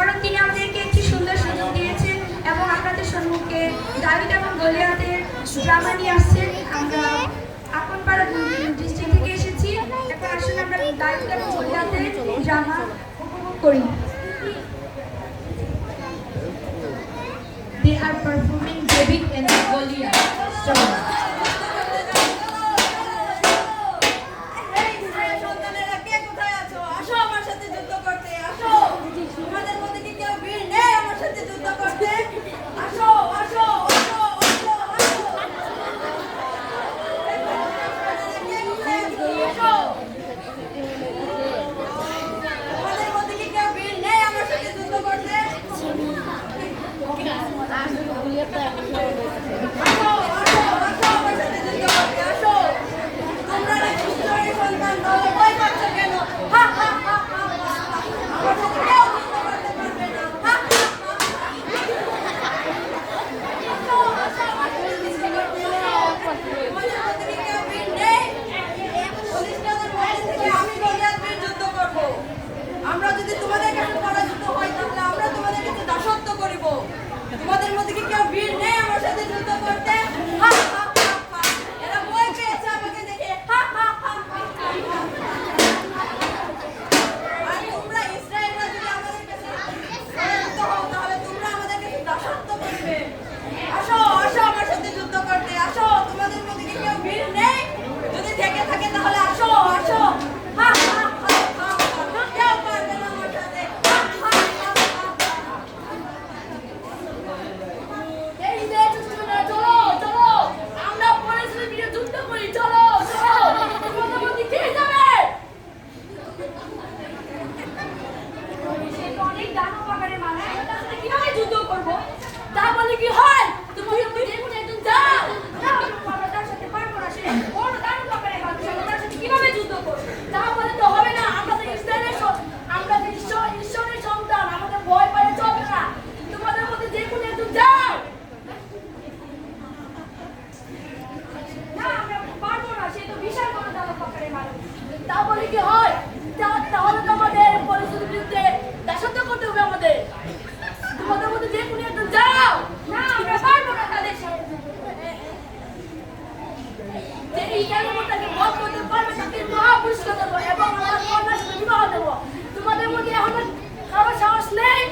কারণ তিনি আমাদেরকে একটি সুন্দর সুযোগ দিয়েছেন এবং আপনাদের সম্মুখে দাভিদ এবং গলিয়াতের ড্রামা নিয়ে আসছেন। আমরা আপনপাড়া ডিস্ট্রিক্ট থেকে এসেছি। এখন আসুন আমরা দাভিদ এবং গলিয়াতের ড্রামা উপভোগ করি। They are performing David and Goliath story. তোমাদের মধ্যে কি কেউ বীর নেই আমার সাথে যুদ্ধ করতে? এরা ভয় পেয়েছে আমাকে দেখে। আর তোমরা ইসরায়েলরা যদি আমাদের কাছে পরাজিত হও তাহলে তোমরা আমাদের কাছে দাসত্ব করবে। আসো আসো আমার সাথে যুদ্ধ করতে আসো। তোমাদের মধ্যে কি কেউ বীর নেই? যদি থেকে থাকে তাহলে আসো আসো। কেউ পারবে না আমার সাথে। তাহলে কি হয়? তাহলে তো আমাদের পরিস্থিতির বিরুদ্ধে দাসত্ব করতে হবে আমাদের। তোমাদের মধ্যে যে কোনো একজন যাও। না আমরা পারবো না তাদের সাথে। যে এই কারণটাকে বধ করতে পারবে তাকে মহাপুরস্কার দেবো এবং আমার কন্যার সাথে বিবাহ দেবো। তোমাদের মধ্যে এখন কারো সাহস নেই?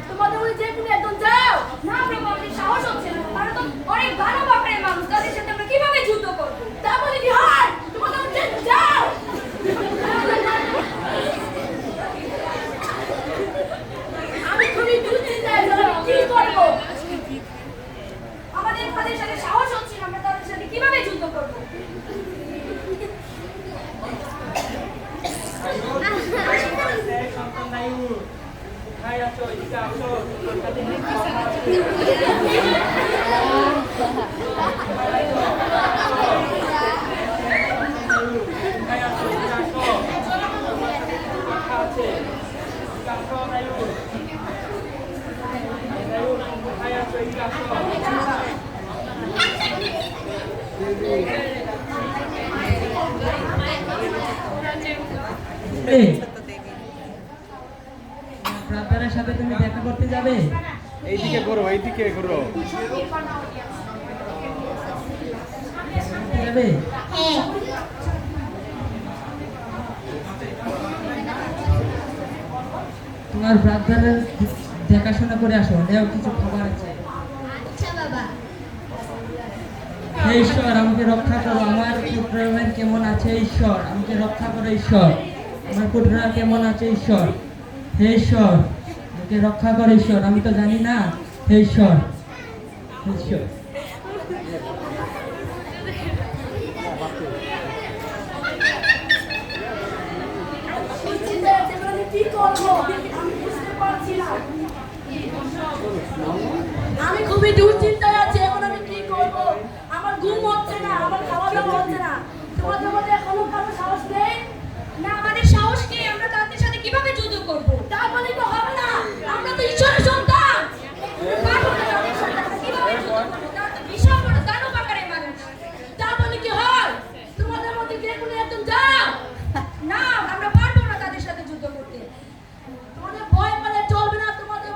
তোমাদের মধ্যে যে কোনো একজন যাও। না আমরা আমাদের সাহস হচ্ছে না। তারা তো অনেক ভালো বাপের মানুষ, তাদের সাথে আমরা কিভাবে যুদ্ধ করবো? তাহলে কি হয়? তোমাদের মধ্যে যাও। আমি খুবই দুশ্চিন্তায় কি করবো? আমাদের তাদের সাথে সাহস হচ্ছে না, আমরা তাদের সাথে কিভাবে যুদ্ধ করবো? ব্রাদারের সাথে তুমি দেখা করতে যাবে? এইদিকে করো, এইদিকে করো। যাবে? তোমার ব্রাদারের দেখাশোনা করে আসো, নেও কিছু খাবার আছে। আচ্ছা বাবা। হে ঈশ্বর আমাকে রক্ষা করো, আমার পুত্রের কেমন আছে ঈশ্বর, আমাকে রক্ষা করো ঈশ্বর, আমার পুত্ররা কেমন আছে ঈশ্বর, হে ঈশ্বর আমাকে রক্ষা করো ঈশ্বর, আমি তো জানি না, হে ঈশ্বর, হে ঈশ্বর। আমি খুবই দুশ্চিন্তায় আছি। এখন আমি কি করব? আমার ঘুম হচ্ছে না, আমার খাওয়া দাওয়া হচ্ছে না। তোমাদের মধ্যে এখনো কারো সাহস নেই? না আমাদের সাহস কি? আমরা তাদের সাথে কিভাবে যুদ্ধ করব? তা বলে তো হবে না। আমরা তো ঈশ্বরের সন্তান। পারবো না তাদের সাথে আমরা কিভাবে যুদ্ধ করব? তারা তো বিশাল বড় দানব আকারের মানুষ। তা বলে কি হয়? তোমাদের মধ্যে যে কোনো একজন যাও। না আমরা পারবো না তাদের সাথে যুদ্ধ করতে। তোমাদের ভয় পেলে চলবে না। তোমাদের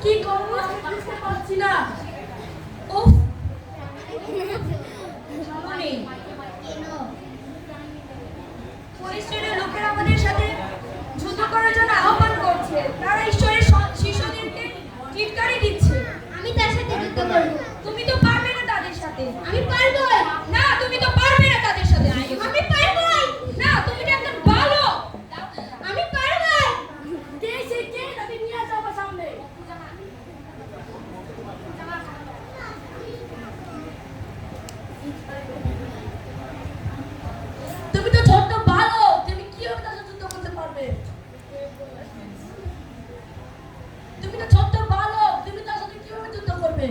কি করবো বুঝতে পারছি না। উফ, ভালো নেই। পরিশ্রমের লোকেরা আমাদের সাথে যুদ্ধ করার জন্য আহ্বান করছে। তারা ঈশ্বরের শিশুদেরকে টিটকারি দিচ্ছে। আমি তার সাথে যুদ্ধ করব। তুমি তো পারবে না তাদের সাথে। আমি পারবই। না, তুমি তো পারবে না তাদের সাথে। আমি পারবই। না, তুমি তো একজন ভালো। আমি পারবই। কে সে কে তাকে নিয়ে আসো আমার সামনে। তুমি তো ছোট্ট ভালো, তুমি কিভাবে তার সাথে যুদ্ধ করতে পারবে? তুমি তো ছোট্ট ভালো, তুমি তার সাথে কিভাবে যুদ্ধ করবে?